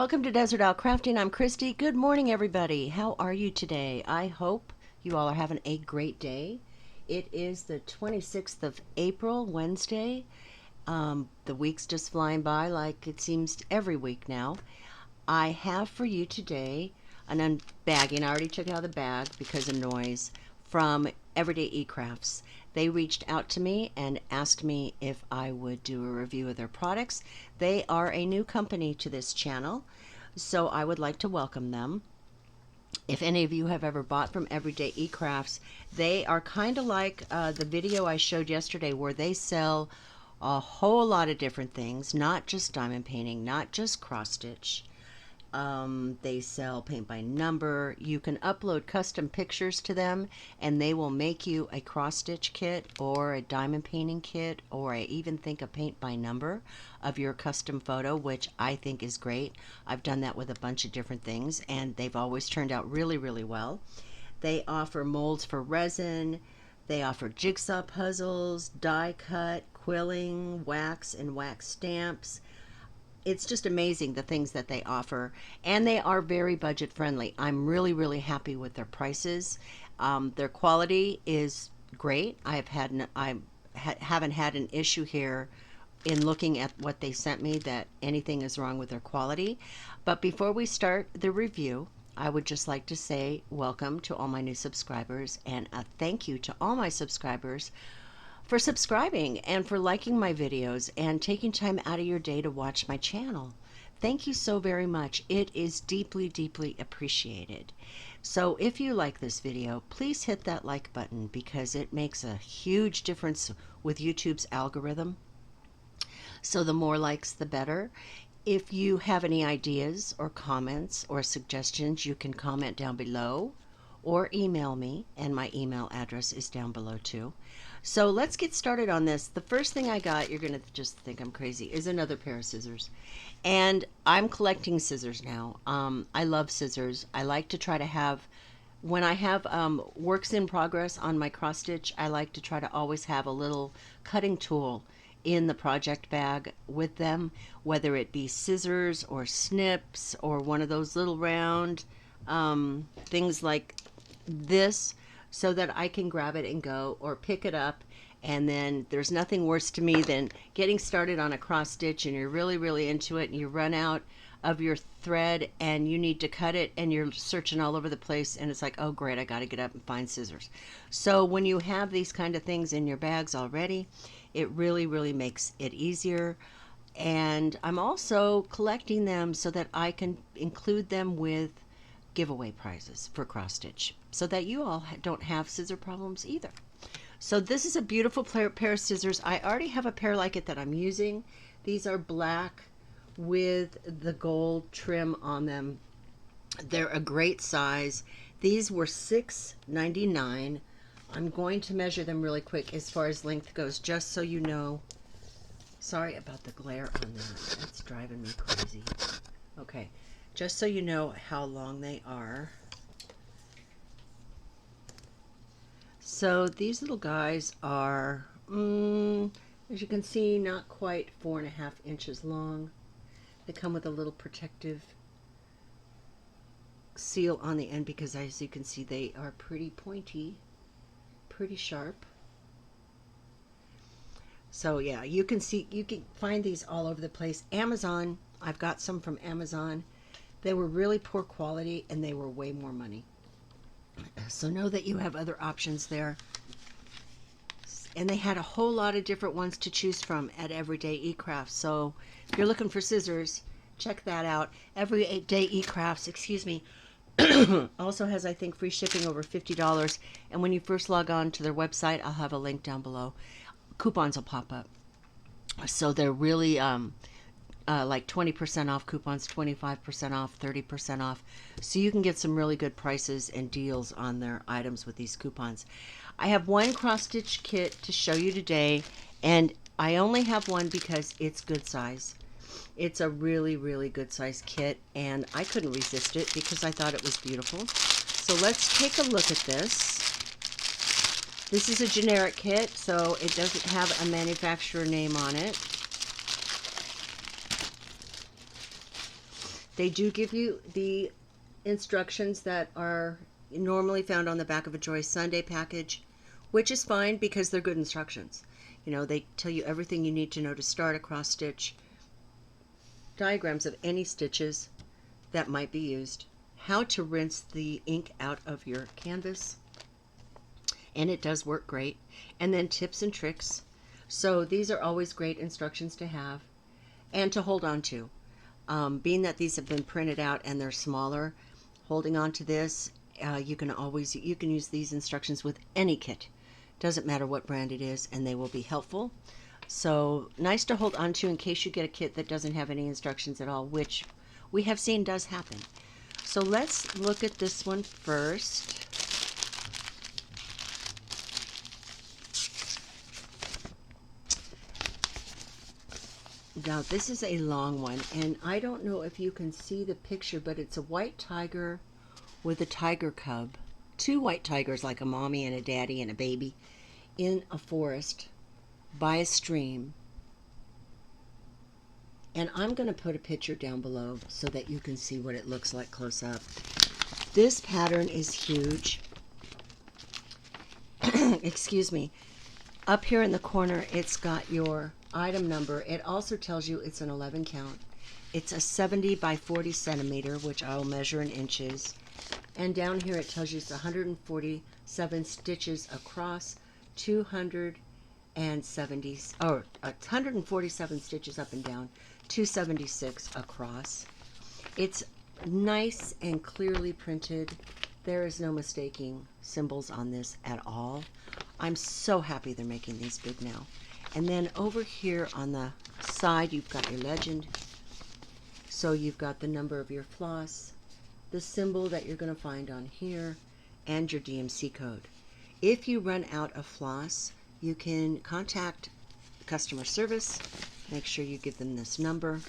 Welcome to Desert Isle Crafting. I'm Christy. Good morning, everybody. How are you today? I hope you all are having a great day. It is the 26th of April, Wednesday. The week's just flying by like it seems every week now. I have for you today an unbagging. I already took it out of the bag because of noise, from Everyday eCrafts. They reached out to me and asked me if I would do a review of their products. They are a new company to this channel, so I would like to welcome them. If any of you have ever bought from Everyday eCrafts, they are kind of like the video I showed yesterday, where they sell a whole lot of different things, not just diamond painting, not just cross stitch. They sell paint by number. You can upload custom pictures to them and they will make you a cross stitch kit or a diamond painting kit, or I even think a paint by number of your custom photo, which I think is great. I've done that with a bunch of different things and they've always turned out really, really well. They offer molds for resin. They offer jigsaw puzzles, die cut, quilling, wax and wax stamps. It's just amazing the things that they offer, and they are very budget friendly. I'm really, really happy with their prices. Their quality is great. Haven't had an issue here in looking at what they sent me that anything is wrong with their quality. But before we start the review, I would just like to say welcome to all my new subscribers, and a thank you to all my subscribers for subscribing and for liking my videos and taking time out of your day to watch my channel. Thank you so very much. It is deeply, deeply appreciated. So if you like this video, please hit that like button because it makes a huge difference with YouTube's algorithm. So the more likes, the better. If you have any ideas or comments or suggestions, you can comment down below or email me, and my email address is down below too. So let's get started on this. The first thing I got, you're gonna just think I'm crazy, is another pair of scissors. And I'm collecting scissors now. I love scissors. I like to try to have, when I have works in progress on my cross stitch, I like to try to always have a little cutting tool in the project bag with them, whether it be scissors or snips or one of those little round things like this, so that I can grab it and go, or pick it up. And then there's nothing worse to me than getting started on a cross stitch and you're really, really into it and you run out of your thread and you need to cut it and you're searching all over the place and it's like, oh great, I got to get up and find scissors. So when you have these kind of things in your bags already, it really, really makes it easier. And I'm also collecting them so that I can include them with giveaway prizes for cross stitch, so that you all don't have scissor problems either. So this is a beautiful pair of scissors. I already have a pair like it that I'm using. These are black with the gold trim on them. They're a great size. These were $6.99. I'm going to measure them really quick as far as length goes, just so you know. Sorry about the glare on that. That's driving me crazy. Okay. Just so you know how long they are. So these little guys are, as you can see, not quite 4.5 inches long. They come with a little protective seal on the end because, as you can see, they are pretty pointy, pretty sharp. So yeah, you can see, you can find these all over the place. Amazon, I've got some from Amazon. They were really poor quality and they were way more money. So know that you have other options there. And they had a whole lot of different ones to choose from at Everyday eCrafts. So if you're looking for scissors, check that out. Everyday eCrafts, excuse me, also has, I think, free shipping over $50. And when you first log on to their website, I'll have a link down below. Coupons will pop up. So they're really like 20% off coupons, 25% off, 30% off. So you can get some really good prices and deals on their items with these coupons. I have one cross stitch kit to show you today, and I only have one because it's good size. It's a really, really good size kit, and I couldn't resist it because I thought it was beautiful. So let's take a look at this. This is a generic kit, so it doesn't have a manufacturer name on it. They do give you the instructions that are normally found on the back of a Joy Sunday package, which is fine because they're good instructions. You know, they tell you everything you need to know to start a cross stitch, diagrams of any stitches that might be used, how to rinse the ink out of your canvas, and it does work great, and then tips and tricks. So these are always great instructions to have and to hold on to. Being that these have been printed out and they're smaller, holding on to this, you can use these instructions with any kit. Doesn't matter what brand it is, and they will be helpful. So nice to hold on to in case you get a kit that doesn't have any instructions at all, which we have seen does happen. So let's look at this one first. Now this is a long one, and I don't know if you can see the picture, but it's a white tiger with a tiger cub. Two white tigers, like a mommy and a daddy and a baby, in a forest by a stream. And I'm going to put a picture down below so that you can see what it looks like close up. This pattern is huge. Excuse me. Up here in the corner, it's got your item number. It also tells you it's an 11 count. It's a 70 by 40 centimeter, which I'll measure in inches. And down here it tells you it's 147 stitches across, 147 stitches up and down, 276 across. It's nice and clearly printed. There is no mistaking symbols on this at all. I'm so happy they're making these big now. And then over here on the side, you've got your legend. So you've got the number of your floss, the symbol that you're going to find on here, and your DMC code. If you run out of floss, you can contact customer service. Make sure you give them this number.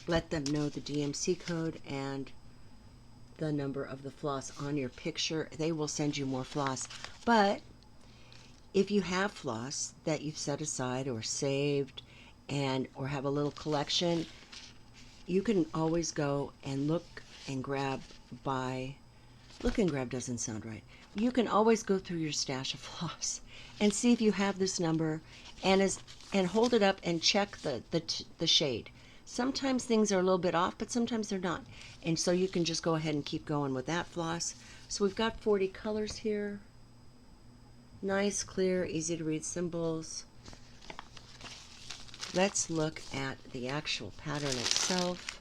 Let them know the DMC code and the number of the floss on your picture. They will send you more floss. But if you have floss that you've set aside or saved or have a little collection, you can always go and look and grab look and grab doesn't sound right. You can always go through your stash of floss and see if you have this number and hold it up and check the shade. Sometimes things are a little bit off, but sometimes they're not. And so you can just go ahead and keep going with that floss. So we've got 40 colors here. Nice, clear, easy to read symbols. Let's look at the actual pattern itself.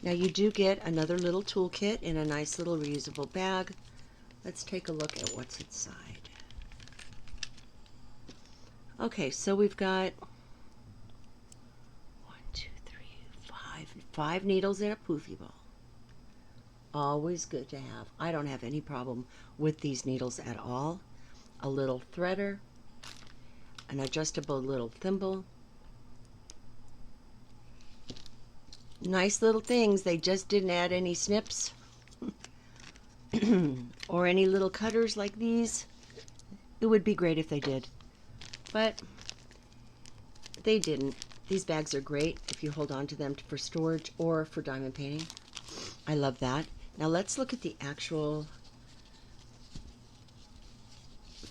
Now you do get another little toolkit in a nice little reusable bag. Let's take a look at what's inside. Okay, so we've got 5 needles in a poofy ball. Always good to have. I don't have any problem with these needles at all. A little threader, an adjustable little thimble. Nice little things. They just didn't add any snips or any little cutters like these. It would be great if they did, but they didn't. These bags are great if you hold on to them for storage or for diamond painting. I love that. Now let's look at the actual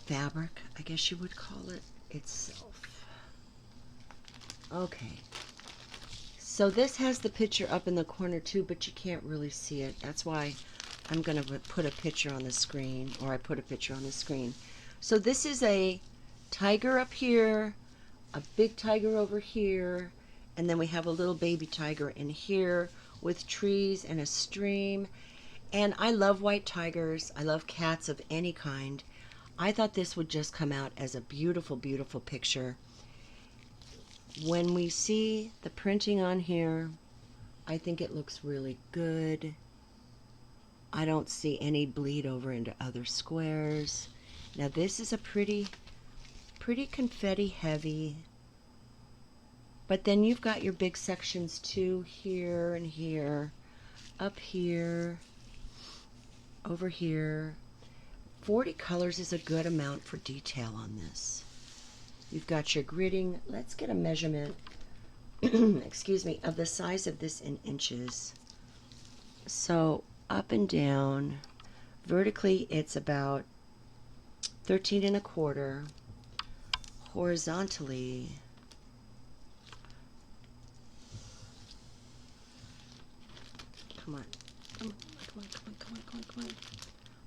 fabric, I guess you would call it, itself. Okay. So this has the picture up in the corner too, but you can't really see it. That's why I'm going to put a picture on the screen, or I put a picture on the screen. So this is a tiger up here, a big tiger over here, and then we have a little baby tiger in here with trees and a stream. And I love white tigers. I love cats of any kind. I thought this would just come out as a beautiful, beautiful picture. When we see the printing on here, I think it looks really good. I don't see any bleed over into other squares. Now this is a pretty confetti heavy. But then you've got your big sections too, here and here, up here, over here. 40 colors is a good amount for detail on this. You've got your gridding. Let's get a measurement excuse me, of the size of this in inches. So up and down, vertically it's about 13 and a quarter, horizontally come on, come on, come on, come on, come on, come on, come on.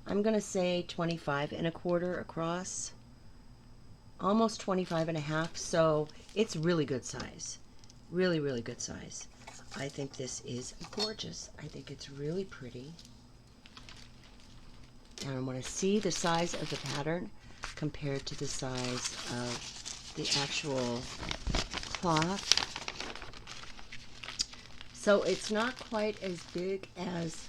I'm gonna say 25 and a quarter across, almost 25 and a half, so it's really good size. Really, really good size. I think this is gorgeous. I think it's really pretty. And I want to see the size of the pattern compared to the size of the actual cloth. So it's not quite as big as,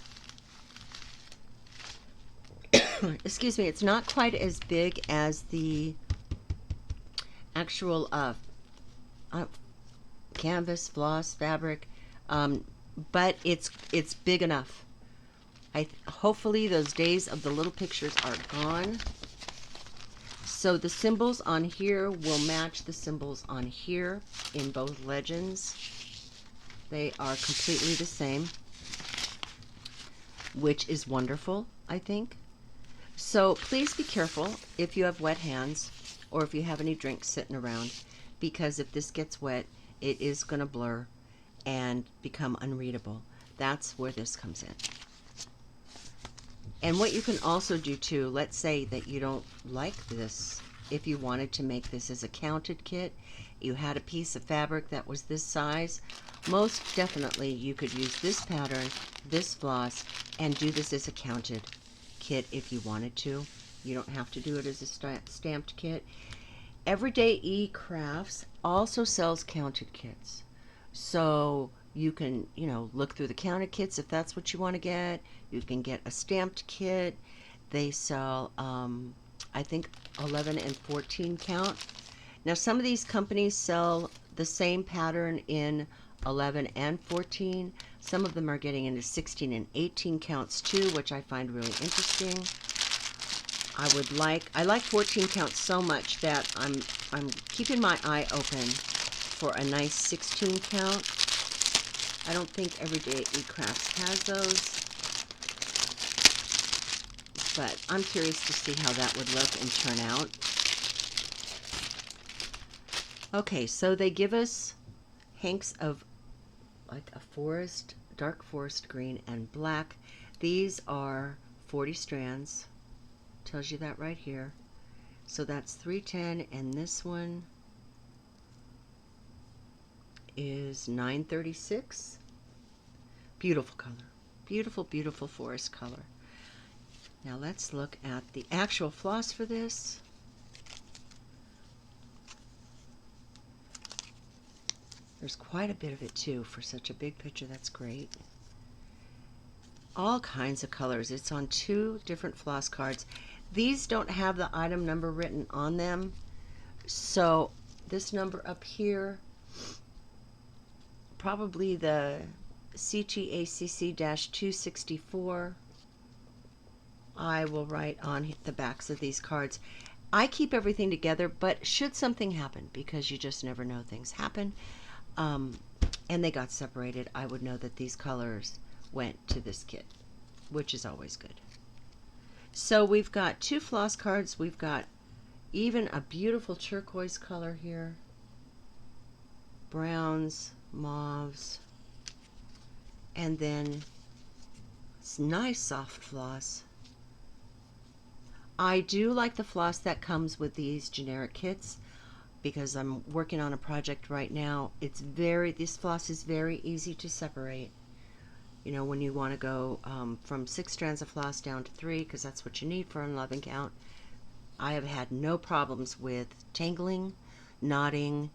excuse me, it's not quite as big as the actual canvas, floss, fabric, but it's big enough. Hopefully those days of the little pictures are gone. So the symbols on here will match the symbols on here in both legends. They are completely the same, which is wonderful, I think. So please be careful if you have wet hands or if you have any drinks sitting around, because if this gets wet, it is going to blur and become unreadable. That's where this comes in. And what you can also do too, let's say that you don't like this, if you wanted to make this as a counted kit, you had a piece of fabric that was this size, most definitely you could use this pattern, this floss, and do this as a counted kit if you wanted to. You don't have to do it as a stamped kit. Everyday Crafts also sells counted kits. So you can, look through the counted kits if that's what you want to get. You can get a stamped kit. They sell, I think, 11 and 14 count. Now, some of these companies sell the same pattern in 11 and 14. Some of them are getting into 16 and 18 counts too, which I find really interesting. I like 14 counts so much that I'm keeping my eye open for a nice 16 count. I don't think Everyday Crafts has those, but I'm curious to see how that would look and turn out. Okay, so they give us hanks of like a forest, dark forest green and black. These are 40 strands. Tells you that right here. So that's 310, and this one is 936. Beautiful color. Beautiful, beautiful forest color. Now let's look at the actual floss for this. There's quite a bit of it too for such a big picture. That's great. All kinds of colors. It's on 2 different floss cards. These don't have the item number written on them, so this number up here, probably the CTACC-264, I will write on the backs of these cards. I keep everything together, but should something happen, because you just never know, things happen, and they got separated, I would know that these colors went to this kit, which is always good. So we've got 2 floss cards. We've got even a beautiful turquoise color here, browns, mauves, and then it's nice soft floss. I do like the floss that comes with these generic kits because I'm working on a project right now. This floss is very easy to separate. When you want to go from 6 strands of floss down to 3, because that's what you need for an 11 count. I have had no problems with tangling, knotting,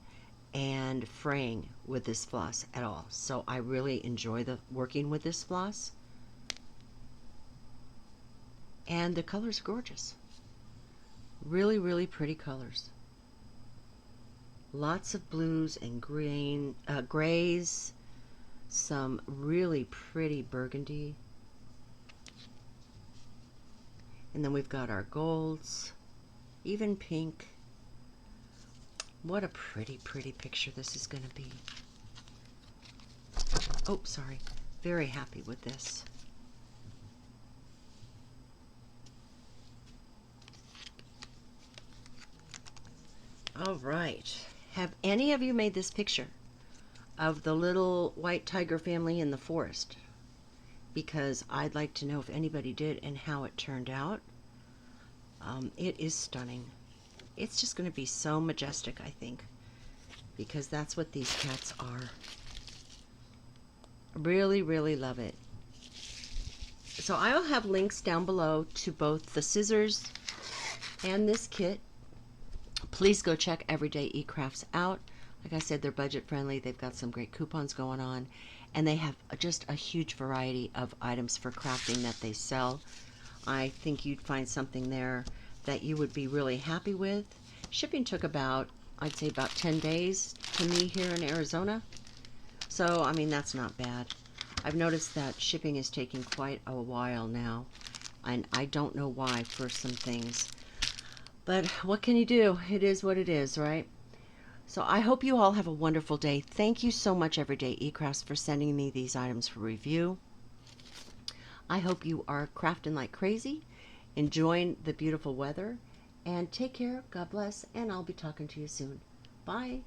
and fraying with this floss at all. So I really enjoy working with this floss. And the colors are gorgeous. Really, really pretty colors. Lots of blues and grays. Some really pretty burgundy. And then we've got our golds, even pink. What a pretty, pretty picture this is going to be. Oh, sorry. Very happy with this. All right. Have any of you made this picture of the little white tiger family in the forest? Because I'd like to know if anybody did and how it turned out. It is stunning. It's just going to be so majestic, I think, because that's what these cats are. Really, really love it. So I'll have links down below to both the scissors and this kit. Please go check Everyday eCrafts out. Like I said, they're budget friendly. They've got some great coupons going on, and they have just a huge variety of items for crafting that they sell. I think you'd find something there that you would be really happy with. Shipping took about, I'd say about 10 days to me here in Arizona. So, I mean, that's not bad. I've noticed that shipping is taking quite a while now, and I don't know why for some things. But what can you do? It is what it is, right? So I hope you all have a wonderful day. Thank you so much, Everyday eCrafts, for sending me these items for review. I hope you are crafting like crazy, enjoying the beautiful weather, and take care, God bless, and I'll be talking to you soon. Bye.